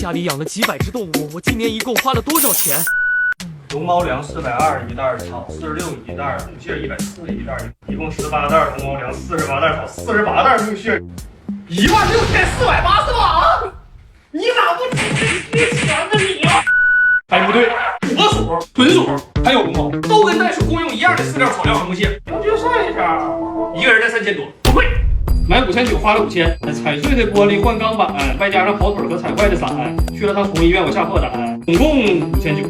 家裡養了幾百只動物，我今年一共花了多少钱？绒毛粮420一袋，草46一袋，木屑140一袋，一共18袋绒毛粮，48袋草，48袋木屑，16488。你咋不直接钱呢你？哎，不对，果薯、豚薯还有绒毛都跟袋鼠共用一样的饲料、草料和木屑。平均算一下，一个人才3000多，不贵。买5900花了5000，踩碎的玻璃换钢板，外加上跑腿和踩坏的伞，去了趟宠物医院我吓破胆，总共5900。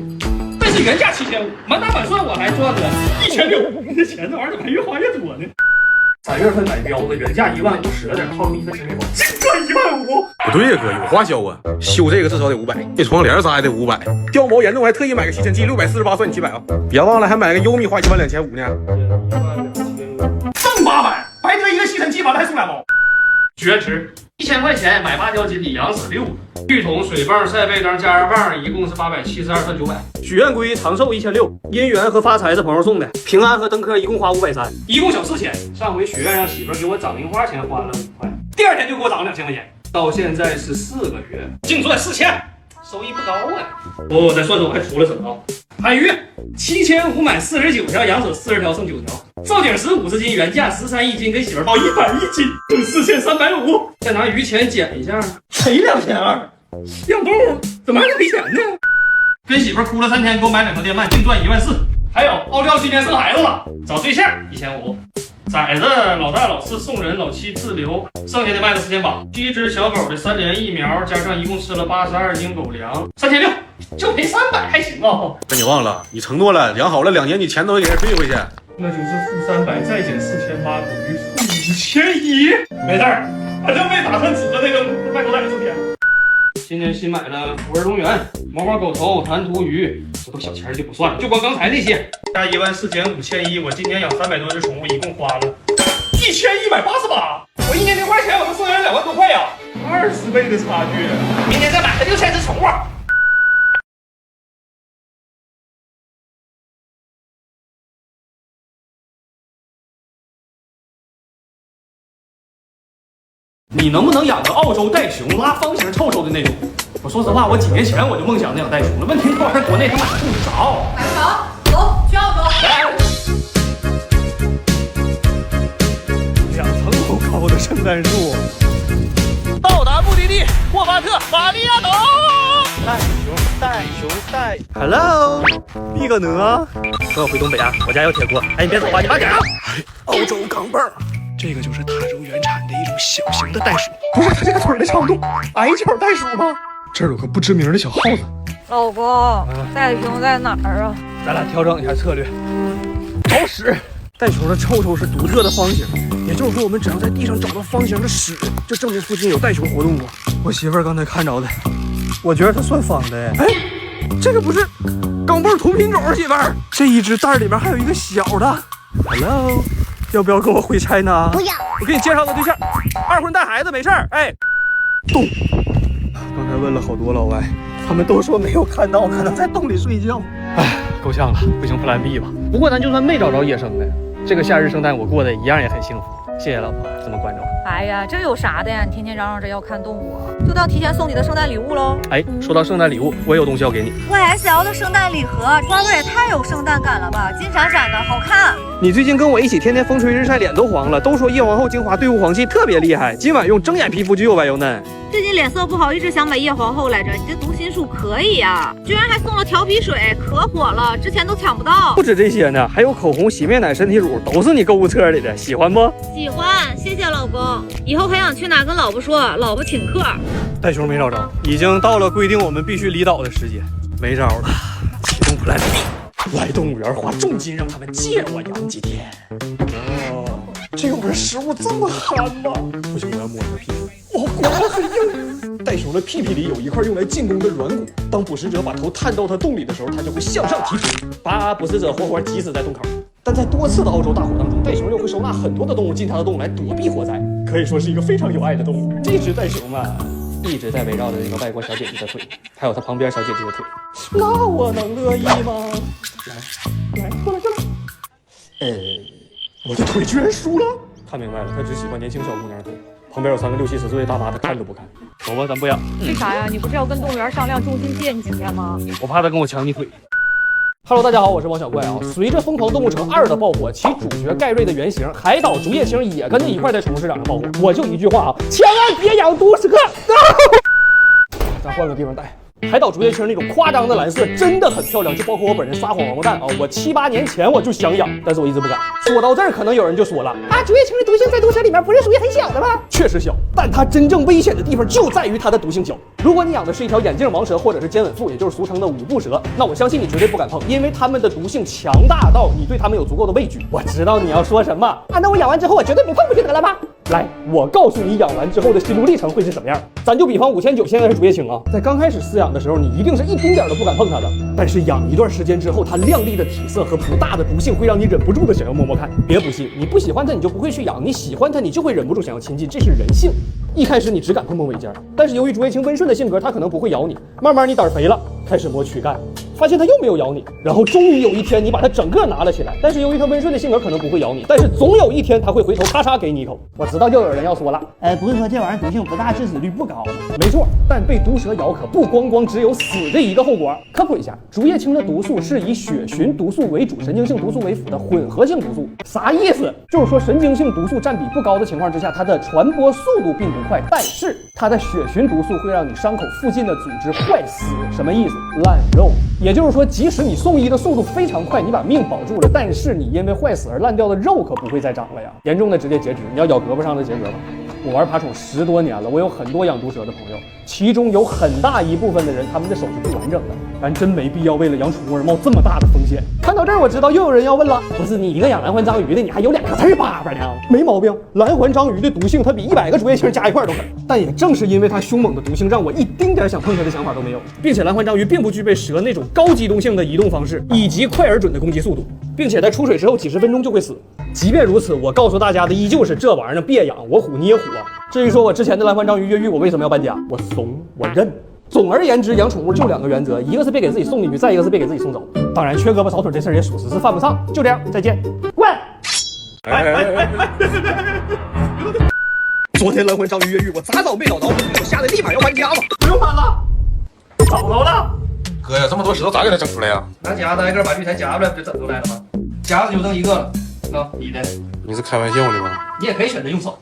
但是原价7500，满打满算我还赚了1600。这钱这玩意儿怎么还越花越多呢？3月份买膘子原价15000，折了点，套路1分钱没保，净赚15000。不对呀哥，有花销啊！修这个至少得500，那窗帘啥也得500，掉毛严重还特意买个吸尘器，648算你700啊！别忘了还买个优米花12500呢。挣800，白得一个吸尘器，完了还送俩猫。许愿池1000块钱买8条锦鲤，养死6个。浴桶、水泵、晒被缸、加热棒，一共是872，算900。许愿龟长寿1600，姻缘和发财是朋友送的，平安和登科一共花530，一共小4000。上回许愿让媳妇给我长零花钱花了5块，第2天就给我涨了2000块钱，到现在是4个月，净赚4000，收益不高啊。再算算我还出了什么啊？海鱼7500买49条，养死40条，剩9条。造景石50斤，原价13一斤，给媳妇报110斤，挣4350。再拿鱼钱减一下，赔2200。养动物怎么还能赔钱呢？跟媳妇哭了3天，给我买2条电鳗，净赚14000。还有奥廖今年生孩子了，找对象1500。崽子老大老4送人，老7自留，剩下的卖了4800。7只小狗的3联疫苗，加上一共吃了82斤狗粮，3600，就赔300，还行啊。那你忘了，你承诺了，养好了2年，你钱都得给人退回去。那就是-300，再减4800等于-5100。没事儿，反正没打算指着那个卖狗仔的4天。今年新买了福尔龙源、毛毛狗头、弹涂鱼，这都小钱就不算了，就光刚才那些，加14000减5100，我今年养300多只宠物，一共花了1188。我1年零花钱，我能送人2万多块呀，20倍的差距。明年再买个6000只宠物。你能不能养个澳洲袋熊，拉方形臭臭的那种？我说实话，我几年前我就梦想养袋熊了，问题那玩意儿国内他妈买不着。买不着，走，去澳洲。2层楼高的圣诞树，到达目的地，霍巴特马里亚岛。袋熊 ，Hello， 一个鹅。跟我回东北啊，我家有铁锅。哎，你别走啊，你慢点啊。澳洲钢镚儿。这个就是塔州原产的一种小型的袋鼠，不是它这个腿的长度，矮脚袋鼠吗？这儿有个不知名的小耗子。老公，袋熊在哪兒啊？咱俩調整一下策略。找屎！袋熊的臭臭是獨特的方形，也就是說，我們只要在地上找到方形的屎，就證明附近有袋熊活動過。我媳婦兒剛才看着的，我覺得它算方的。哎，這個不是鋼镚同品種，媳婦兒。這一隻袋裡面還有一個小的。Hello。要不要跟我回China？不要，我給你介紹個對象，2婚帶孩子沒事兒。哎，洞，剛才問了好多老外，他們都說沒有看到，可能在洞裡睡覺。哎，夠嗆了，不行plan B吧。不過咱就算沒找着野生的，這個夏日聖誕我過得一樣也很幸福。謝謝老婆這麼關照。哎呀，這有啥的呀？你天天嚷嚷着要看動物，就當提前送你的聖誕禮物嘍。哎，說到聖誕禮物，我也有東西要給你。YSL 的聖誕禮盒，花味也太有聖誕感了吧，金閃閃的，好看。你最近跟我一起天天風吹日曬，臉都黃了，都說葉皇后精華對付黃氣特別厲害，今晚用睜眼皮膚就又白又嫩。最近臉色不好，一直想買葉皇后來着，你這讀心術可以呀，居然還送了調皮水，可火了，之前都搶不到。不止這些呢，還有口紅、洗面奶、身體乳，都是你購物車裡的，喜歡不？喜歡，謝謝老公。以後還想去哪跟老婆說，老婆請客。袋熊沒找着，已經到了規定我們必須離島的時間，沒招了，啟動 Plan B， 來動物園花重金讓他們借我養幾天。這個不是食物這麼寒嗎？不行，我要摸一下屁股。哦，果然很硬。袋熊的屁屁裡有一塊用來進攻的軟骨，當捕食者把頭探到它洞裡的時候，它就會向上提出，把捕食者活活擠死在洞口。但在多次的澳洲大火當中，袋熊又會收納很多的動物進它的洞來躲避火災，可以說是一個非常有愛的動物。這隻袋熊嘛，一直在圍繞着那個外國小姐姐的腿，還有它旁邊小姐姐的腿。那我能樂意嗎？來，過來。我的腿居然輸了。看明白了，他只喜歡年輕小姑娘的腿。旁邊有3個60、70歲的大媽，他看都不看。走吧，咱不养。为啥呀？你不是要跟动物园商量重新借你几天吗？我怕他跟我抢你腿。Hello， 大家好，我是王小怪啊。随着《疯狂动物城2》的爆火，其主角盖瑞的原型海岛竹叶青也跟着一塊在宠物市场上爆火。我就一句话啊，千萬別養毒蛇。咱換個地方待。海島竹葉青那種誇張的藍色真的很漂亮，就包括我本人撒謊王八蛋啊！我7、8年前我就想養，但是我一直不敢。說到這兒，可能有人就說了啊，竹葉青的毒性在毒蛇裡面不是屬於很小的嗎？確實小，但它真正危險的地方就在於它的毒性小。如果你養的是一條眼鏡盲蛇或者是尖吻腹，也就是俗稱的5步蛇，那我相信你絕對不敢碰，因為它們的毒性強大到你對它們有足夠的畏懼。我知道你要說什麼啊，那我養完之後我絕對不碰不就得了嗎？來，我告訴你養完之後的心路歷程會是什麼樣。咱就比方5900現在是竹葉青啊，在剛開始飼養的時候，你一定是一丁點都不敢碰它的。但是養一段時間之後，它亮麗的體色和不大的毒性会讓你忍不住的想要摸摸看。別不信，你不喜歡它，你就不會去養；你喜歡它，你就會忍不住想要親近，這是人性。一開始你只敢碰碰尾尖，但是由於竹葉青溫順的性格，它可能不會咬你。慢慢你膽肥了，開始摸軀幹，發現它又沒有咬你，然後終於有一天你把它整個拿了起來。但是由於它溫順的性格，可能不會咬你，但是總有一天它會回頭咔嚓給你一口。我知道又有人要說了，不是說這玩意兒毒性不大，致死率不高嗎？沒錯，但被毒蛇咬可不光光只有死這一個後果。科普一下，竹葉青的毒素是以血循毒素為主，神經性毒素為輔的混合性毒素。啥意思？就是說神經性毒素佔比不高的情況之下，它的傳播速度並不快，但是它的血循毒素會讓你傷口附近的組織壞死。什麼意思？爛肉。也就是說，即使你送醫的速度非常快，你把命保住了，但是你因為壞死而爛掉的肉可不會再長了呀，嚴重的直接截肢。你要咬胳膊上的截胳膊。我玩爬蟲10多年了，我有很多養毒蛇的朋友，其中有很大一部分的人，他們的手是不完整的。咱真沒必要為了養寵物而冒這麼大的風險。看到這兒，我知道又有人要問了，不是你一個養藍環章魚的，你還有2個刺巴巴呢？沒毛病，藍環章魚的毒性它比100個竹葉青加一塊都狠。但也正是因為它兇猛的毒性，讓我一丁點想碰它的想法都沒有。並且藍環章魚並不具備蛇那種高機動性的移動方式，以及快而準的攻擊速度，並且在出水之後幾10分鐘就會死。即便如此，我告訴大家的依舊是這玩意兒別養，我唬你也唬啊。至於說我之前的藍環章魚越獄，我為什麼要搬家？我慫，我認。總而言之，養寵物就2個原則，一個是別給自己送進去，再一個是別給自己送走。當然，缺胳膊少腿這事兒也屬實是犯不上。就這樣，再見。滾！昨天藍環章魚越獄，我咋找沒找着，我嚇得立馬要搬家了。不用搬了，找着了。哥呀，這麼多石頭咋給它整出來呀？拿夾子挨個把綠台夾出來，不就整出來了嗎？夾子就剩1個了，啊，你的。你是開玩笑的嗎？你也可以選擇用手。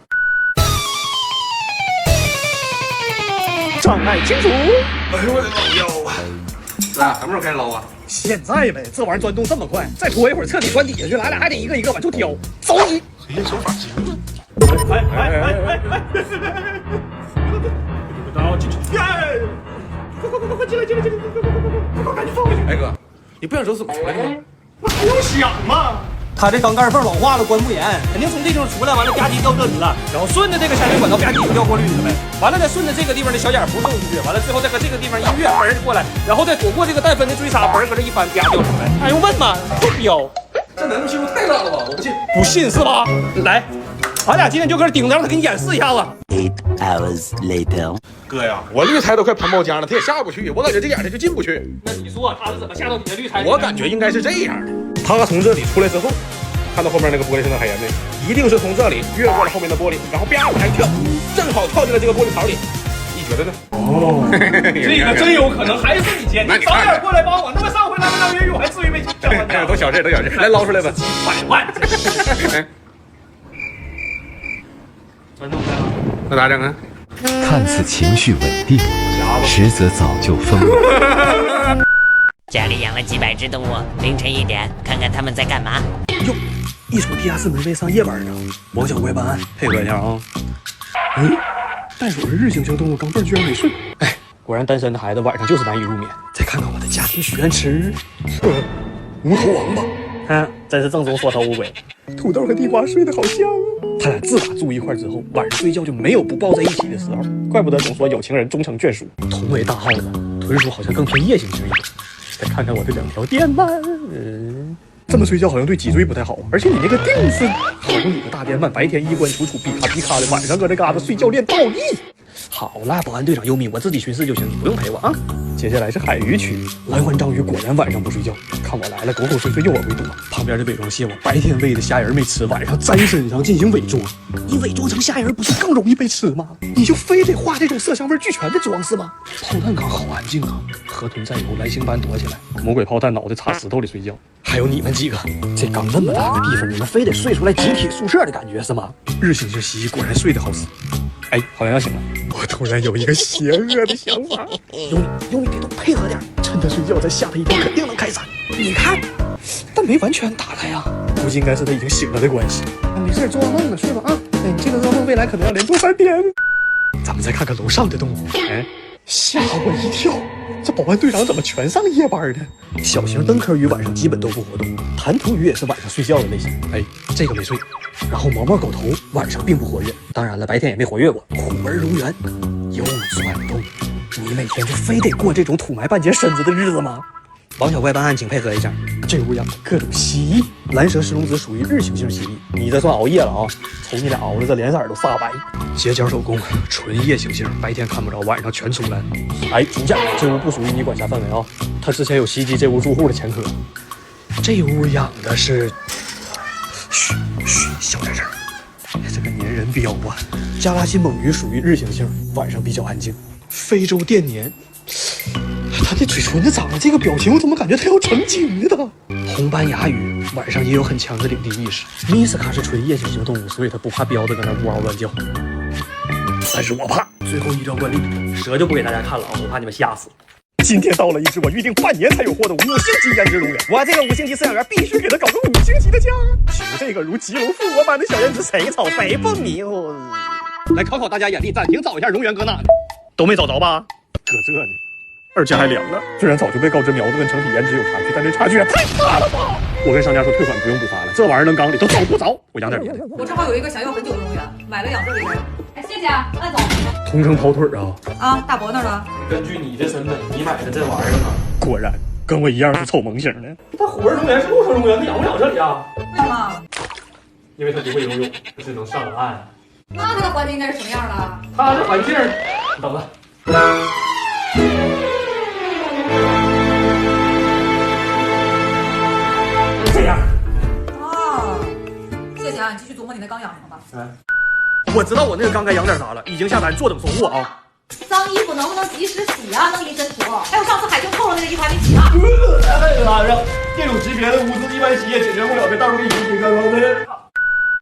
障礙清除。哎呦我的老腰啊！來，什麼時候開始撈啊？現在唄，這玩意兒鑽洞這麼快，再拖一會兒徹底鑽底下去，咱倆還得一個一個往出挑。走你！誰手法行啊？進去！快進來！趕緊放回去！哎哥，你不想手怎麼出來的嗎？那還用想嗎？它這缸盖缝老化了，关不严，肯定從這地方出來，完了吧唧掉這裡了，然後順着這個下水管道吧唧就掉過濾里了呗。完了再順着這個地方的小眼不送出去，完了最後再搁這個地方一躍，嘣就過來，然後再躲過這個帶分的追殺，嘣搁這一翻，吧掉出來。還用問嗎？不標，這難度系數太大了吧？我不信，不信是吧？來，咱倆今天就搁這頂着，让他給你演示一下子。8 hours later， 哥呀，我綠苔都快盘爆漿了，他也下不去，我感覺這眼它就進不去。那你說他是怎麼下到你的綠苔？我感覺應該是這樣的，他從這裡出來之後。看到後面那個玻璃上的海鹽沒？一定是從這裡越過了後面的玻璃，然後啪往下跳，正好跳進了這個玻璃槽裡。你覺得呢？哦，這個真有可能還是你接，你早點過來幫我。那麼上回蓝環章魚我還至於没這麼都小事，都小事，來撈出來吧。幾百萬！钻洞开了，那咋整啊？看似情緒穩定，實則早就瘋了。家裡養了幾百隻動物，凌晨1點，看看他們在幹嘛。喲，一所地下室門衛上夜班呢，王小怪辦案，配合一下啊。袋鼠的日行性动物钢镚居然没睡，哎，果然单身的孩子晚上就是难以入眠。再看看我的家庭许愿池，无头王八，真是正宗缩头乌龜。土豆和地瓜睡得好香啊。他俩自打住一塊之後，晚上睡覺就沒有不抱在一起的時候，怪不得總說有情人終成眷屬。同為大耗子，豚鼠好像更偏夜行之一。再看看我的2條電鳗，這麼睡覺好像對脊椎不太好，而且你那個腚是好像你個大電鳗，白天衣冠楚楚，皮卡皮卡的，晚上擱這嘎達睡覺練倒立。好啦，保安隊長優米，我自己巡視就行，你不用陪我啊。接下来是海魚區，藍環章魚果然晚上不睡覺，看我来了，狗口水水又往回躲。旁邊的偽装蟹我白天餵的蝦仁沒吃，晚上粘身上進行偽裝。你偽裝成蝦仁不是更容易被吃嗎？你就非得畫這種色香味俱全的裝飾嗎？炮彈缸好安靜啊，河豚在由藍星斑躲起來，魔鬼炮弹腦袋插石头裡睡覺。还有你們幾個，這缸那麼大的地方，你們非得睡出來集體宿舍的感覺是嗎？日猩猩蜥蜴果然睡得好死。哎，好像要醒了。我突然有一個邪惡的想法，有你给他配合點，趁他睡覺再嚇他一跳，肯定能開閃。你看，但沒完全打開呀，估計應該是他已經醒了的關係。沒事，做噩夢呢，睡吧啊。哎，你這個噩夢未來可能要連做3天。咱們再看看樓上的動物。哎，嚇我一跳，這保安隊長怎麼全上夜班呢？小型灯科魚晚上基本都不活动，弹涂魚也是晚上睡覺的類型。哎，這個沒睡。然後毛毛狗頭晚上並不活躍，當然了，白天也沒活躍過。虎兒如猿又轉動，你每天就非得過這種土埋半截身子的日子嗎？王小怪辦案請配合一下，這屋養的各種蜥蜴，藍蛇石龍子屬於日行性蜥蜴，你這算熬夜了啊！瞅你倆熬的這臉色都煞白。斜角手工純夜行性，白天看不着，晚上全出來。哎，请假，這屋不屬於你管轄範圍啊！他之前有襲擊這屋住戶的前科。這屋養的是。噓，小點聲。這個粘人標啊，加拉辛猛魚屬於日行性，晚上比較安靜。非洲电鲶，它的嘴唇子长得这個表情，我怎麼感覺它要成精了呢？紅斑牙魚晚上也有很強的領地意識。米斯卡是純夜行性動物，所以它不怕彪子在那嗚嗷亂叫。但是我怕。最後一招慣例，蛇就不給大家看了啊，我怕你們嚇死。今天到了一只我預定半年才有貨的5星級顏值龍源，我這個5星級飼養員必須給它搞個5星級的家。求這個如吉隆復活般的小燕子，誰瞅誰不迷糊。來考考大家眼力，暫停找一下龍源擱哪呢？都沒找着吧？擱這呢，而且還涼了。雖然早就被告知苗子跟成體顏值有差距，但這差距也太大了吧！我跟商家說退款不用補發了，這玩意兒扔缸裡都找不着。我養點別的。我正好有一個想要很久的龍源，買了2個禮物。哎，謝謝啊，那走。同城跑腿啊！啊，大伯那儿呢？根據你的审美，你買的這玩意儿啊，果然跟我一樣是臭萌型的。它虎兒龙源是陆生龙源，它養不了這裡啊？为什麼？因為它不會游泳，它只能上岸。那它的環境應該是什麼樣的？它的環境，等等。這樣。哦，謝謝啊，你繼續琢磨你那缸養什麼吧。哎。我知道我那個缸該養點啥了，已經下單，坐等收貨啊！髒衣服能不能及時洗啊？弄一身土。還有上次海星扣了那個衣服還沒洗呢。這種級別的物資一般洗液解決不了，這到時候給你洗乾淨的。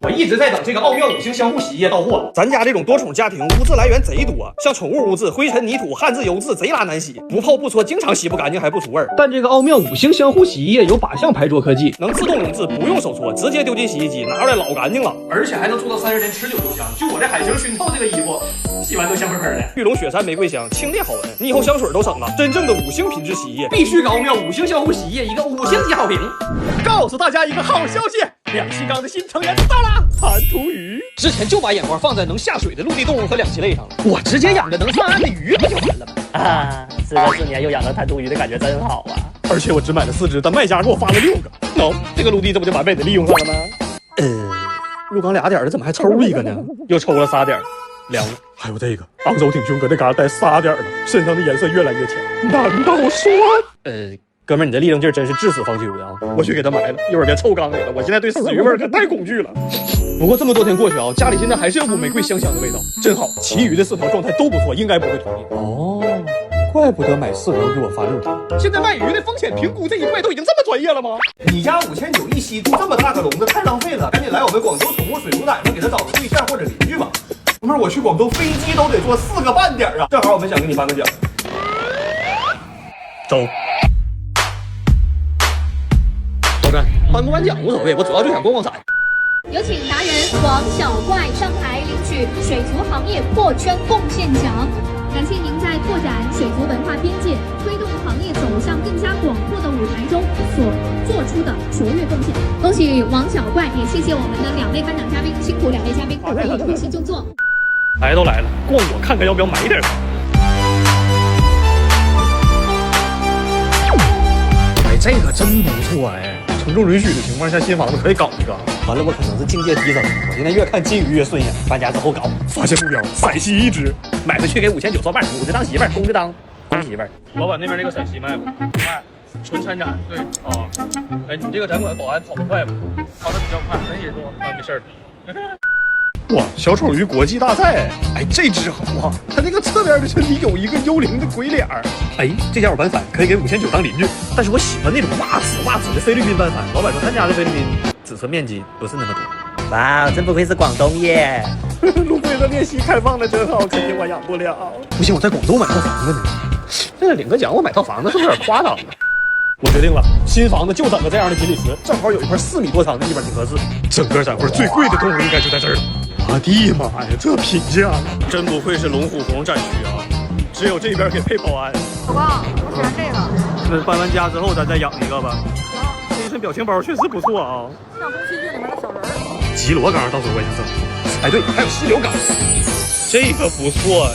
我一直在等這個奧妙5星相互洗衣液到貨。咱家這種多寵家庭，物質來源賊多，像寵物污漬、灰塵、泥土、汗漬、油漬，賊拉難洗，不泡不搓，經常洗不乾淨還不除味兒。但這個奧妙5星相互洗衣液有靶向排浊科技，能自動溶質，不用手搓，直接丟進洗衣機，拿出來老乾淨了，而且還能做到30天持久留香。就我這海星熏透這個衣服，洗完都香噴噴的。玉龍雪山玫瑰香，清冽好聞，你以後香水都省了。真正的5星品質洗衣液，必須搞奧妙5星相互洗衣液一個5星級好評。告訴大家一個好消息，2期缸的新成員到了。弹塗魚之前就把眼光放在能下水的陸地動物和2棲類上了，我直接養着能上岸的魚不就完了嗎？啊，時隔4年又養到弹塗魚的感覺真好啊！而且我只買了4隻，但賣家給我發了6個。喏，這個陸地這不就完美的利用上了嗎？入缸2點的怎麼還抽一個呢？又抽了3點，涼了。還有這個昂首挺胸，擱這嘎帶3點了，身上的顏色越來越淺，難道說？哥們兒，你這立正勁真是至死方休的啊！我去給他埋了，一會兒別臭缸裡了。我現在對死魚味可太恐懼了。不過這麼多天過去啊，家裡現在還是有股玫瑰香香的味道，真好。其餘的4條狀態都不錯，應該不會同意。哦，怪不得買4條給我發6條。現在賣魚的風險評估這一塊都已經這麼專業了嗎？你家5900一吸住這麼大個籠子太浪費了，趕緊來我們廣州寵物水族館上給他找個對象或者鄰居吧。哥們兒，我去廣州飛機都得坐4個半點啊！正好我們想給你頒個獎。走。頒不頒獎無所謂，我主要就想逛逛展。有請達人王小怪上台領取水族行業破圈貢獻獎。感謝您在拓展水族文化邊界、推動行業走向更加廣闊的舞台中所做出的卓越貢獻。恭喜王小怪，也謝謝我們的2位頒獎嘉賓，辛苦2位嘉賓，可以退席就坐。來都來了，逛我看看要不要買點啥。哎，這個真不錯哎。承重允許的情況下，新房子可以搞一個。完了，我可能是境界提升，我現在越看金魚越順眼。搬家之後搞，發现目標，陕西1隻，买回去給5900，母的當媳婦兒，公的當公正媳婦儿。老板那邊那个陕西卖不？卖，纯参展。对啊。哎，你这个展馆保安跑得快不？跑得比较快，很严重啊，没事儿。哇，小丑鱼国际大赛！哎，这只好啊！它那个侧边的身体有一个幽灵的鬼脸儿。哎，这家有拌饭，可以给5900当鄰居。但是我喜欢那种辣子的菲律宾拌饭。老板说他家的菲律宾子孙面积不是那么多。哇，真不愧是广东耶！路飞的练习开放的真好，可惜我养不了。不行，我在广州买套房子呢。这个领个奖，我买套房子是不是有点夸张呢？我决定了，新房子就整个这样的锦鲤池，正好有一塊4米多长的地方挺合適。整个展会最貴的動物應該就在這兒了。我的媽呀，這品相真不愧是龍虎紅展區啊！只有這邊給配保安。老公，我喜歡這個。那搬完家之後咱再養一個吧。行。這一身表情包確實不錯啊。像宮崎駿裡面的小人兒。吉羅缸到時候我也想整。哎，對，還有溪流缸，這個不錯哎。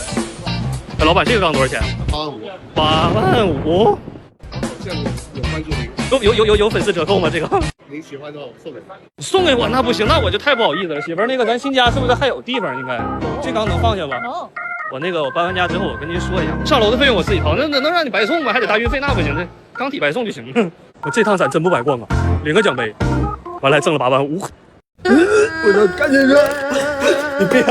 哎，老闆，這個缸多少錢？85000。有關注你，有粉絲折扣嗎？這個您喜歡的話我送給我那不行，那我就太不好意思了。媳婦兒，那個咱新家是不是還有地方？應該這缸能放下吧？能。我搬完家之後，我跟您說一下，上樓的費用我自己掏，那能讓你白送嗎？還得搭運費，那不行，這缸體白送就行了。我這趟展真不白逛啊，領個獎杯，完了還掙了85000。我說趕緊說，你別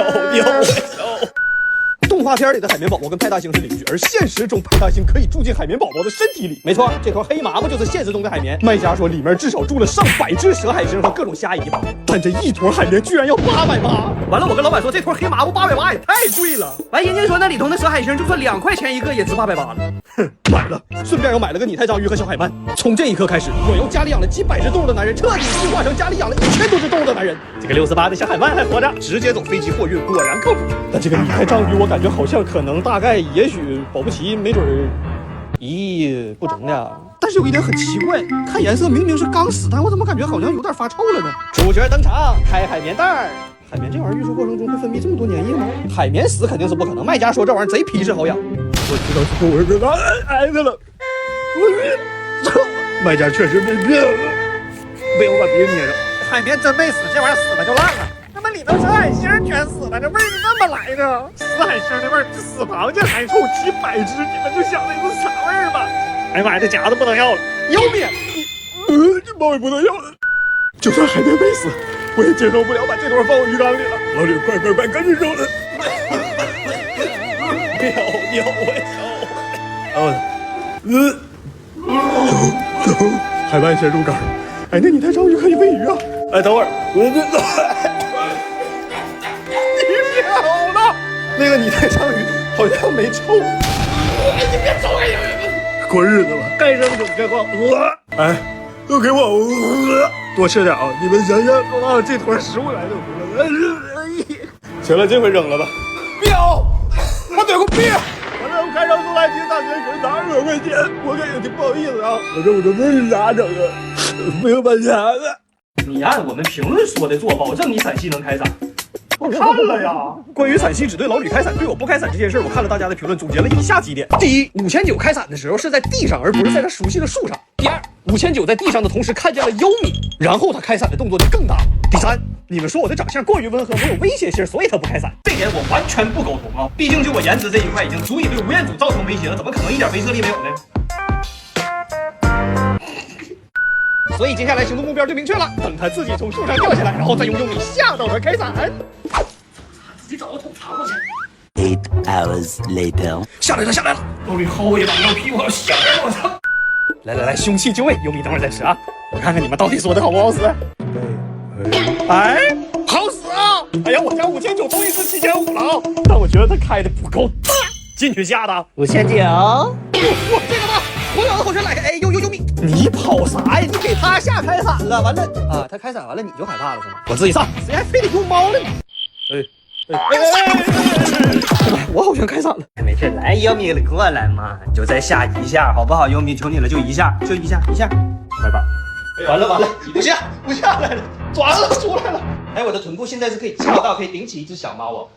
動畫片裡的海綿寶寶跟派大星是鄰居，而現實中派大星可以住進海綿寶寶的身體裡。沒錯，這坨黑麻不就是現實中的海綿？賣家說裡面至少住了上百隻蛇海星和各種蝦夷吧，但這一坨海綿居然要880。完了，我跟老闆說這坨黑麻不880也太貴了。完，人家說那裡頭的蛇海星就算2塊錢一個也值880了。哼，買了，順便又買了個擬態章魚和小海鰻。從這一刻開始，我由家裡養了幾百隻動物的男人，徹底進化成家裡養了1000多隻動物的男人。這個68的小海鰻還活着，直接走飛機貨運，果然靠譜。但這個擬態章魚我感覺好像可能大概也許保不齊沒準1億不整的。但是有一點很奇怪，看顏色明明是剛死，但我怎麼感覺好像有點發臭了呢？主角登場，開海綿袋。海綿這玩意兒運輸過程中會分泌這麼多粘液嗎？海綿死肯定是不可能，賣家說這玩意兒賊皮實好養。我知道是我跟他挨着了。賣家確實沒病，被我把鼻子捏着。海綿真沒死，這玩意兒死了就爛了。那麼裡頭蛇海星全死了，這味兒是怎麼來的？死海星的味兒比死螃蟹還臭，幾百隻，你們就想那是啥味兒吧？哎呀媽呀，這夾子不能要了，要命！這包也不能要了。就算海綿沒死，我也接受不了把這坨放我魚缸裡了。老李，快，趕緊收了！尿海外先入缸。哎，那你太章魚可以餵魚啊！哎，等會兒，你秒了！那個你太章魚好像沒臭。你別走開！過日子吧，該扔就該放。哎，都給我多吃點啊！你們想想，都拿這坨食物來的。行了，這回扔了吧。秒！我對個屁！我這開上出來聽大學可是拿2塊錢，我感覺挺不好意思啊。我這這是咋整啊？沒有辦法的。你按我們評論說的做，保證你陝西能開展。我看了呀。關於陝西只對老呂開傘，對我不開傘這件事，我看了大家的評論，總結了以下幾點：第一，5900開傘的時候是在地上，而不是在他熟悉的樹上；第二，5900在地上的同時看見了優米，然後他開傘的動作就更大了；第三，你們說我的長相過於溫和，沒有威脅性，所以他不開傘。這點我完全不苟同啊！畢竟就我顏值這一塊已經足以對吳彥祖造成威脅了，怎麼可能一點威懾力沒有呢？所以接下來行動目標就明確了，等他自己從樹上掉下來，然後再用優米嚇到他開傘。自己找個桶藏過去。8 hours later， 下來了！老呂薅我一把尿屁股，好嚇人！我操！來，凶器就位，優米等會兒再吃啊！我看看你們到底說的好不好使。哎，好使啊！哎呀，我家5900終於是7500了啊！但我覺得他開的不夠大，進去嚇的。5900，我這個吧。我有的後生來，哎，優米，你跑啥呀？你給他嚇開傘了，完了啊，他開傘完了你就害怕了是嗎？我自己上，誰還非得用貓了你？我好像開傘了。沒事，來，優米過來嘛，就再嚇一下，好不好？優米求你了，就一下，拜拜。完了，不下來了，爪子都出來了。哎，我的臀部現在是可以翹到可以頂起一隻小貓哦。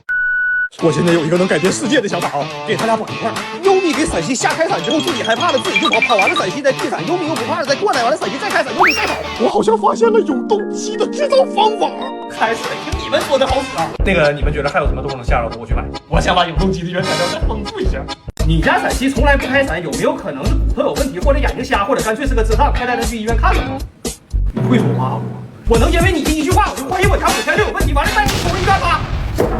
我現在有一個能改變世界的想法啊，給他倆綁一塊兒。優米給陝西嚇開傘之後，自己害怕了，自己就跑，跑完了陝西再退傘，優米又不怕了，再過來，完了陝西再開傘，優米再跑。我好像發現了永動機的製造方法，還是得聽你們說的好使啊。那個你們覺得還有什麼動物能嚇着我？我去買。我想把永動機的原材料再豐富一下。你家陕西从来不開傘，有沒有可能是骨頭有問題，或者眼睛瞎，或者乾脆是個智障，快帶他去醫院看看？你會說話不？我能因為你第一句話我就懷疑我家5000六有問題，完了帶你送醫院嗎？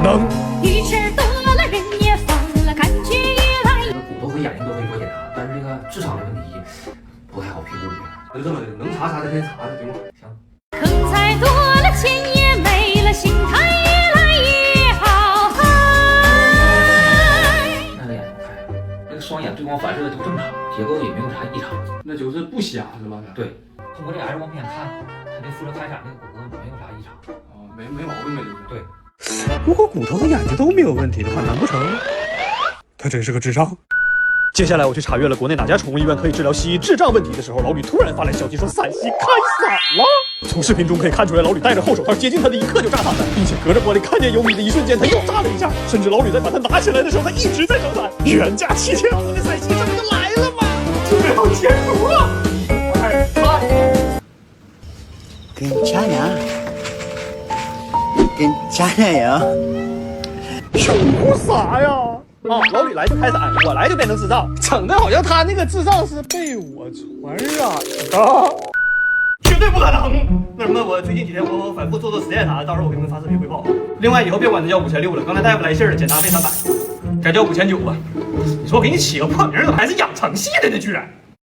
能。於是得了人也瘋了，感覺也來。骨頭和眼睛都可以做檢查，但是這個智商的問題不太好評估。就這麼的，能查的先查的，行吗？行。坑財多了，錢也沒了，心態越來越好嗨。那個眼睛我看一下，那個雙眼對光反射都正常，結構也沒有啥異常，那就是不瞎是吧？对，通過这 X 光片看，他那腹侧開展那个骨骼沒有啥異常。哦，沒毛病呗，對。如果骨頭和眼睛都沒有問題的話，難不成他真是個智障？接下來我去查閱了國內哪家寵物醫院可以治療蜥蜴智障問題的時候，老呂突然發來消息說陝西開傘了。從視頻中可以看出來，老呂戴着厚手套接近他的一刻就炸傘了，並且隔着玻璃看見尤米的一瞬間，他又炸了一下，甚至老呂在把它拿起來的時候，他一直在整傘。原價7000多的陝西，這不就來了嗎？準備好前途了。跟家人有啥呀？哦，老吕来就開傘，我來就變成智障，整的好像他那個智障是被我傳染的，絕對不可能。那什麼，我最近幾天我反覆做實驗啥的，到時候我給你們發視頻匯報。另外以後別管它叫5600了，剛才大夫來信了，檢查費300，該叫5900吧。你說我給你起個破名，怎麼還是養成系的呢？居然。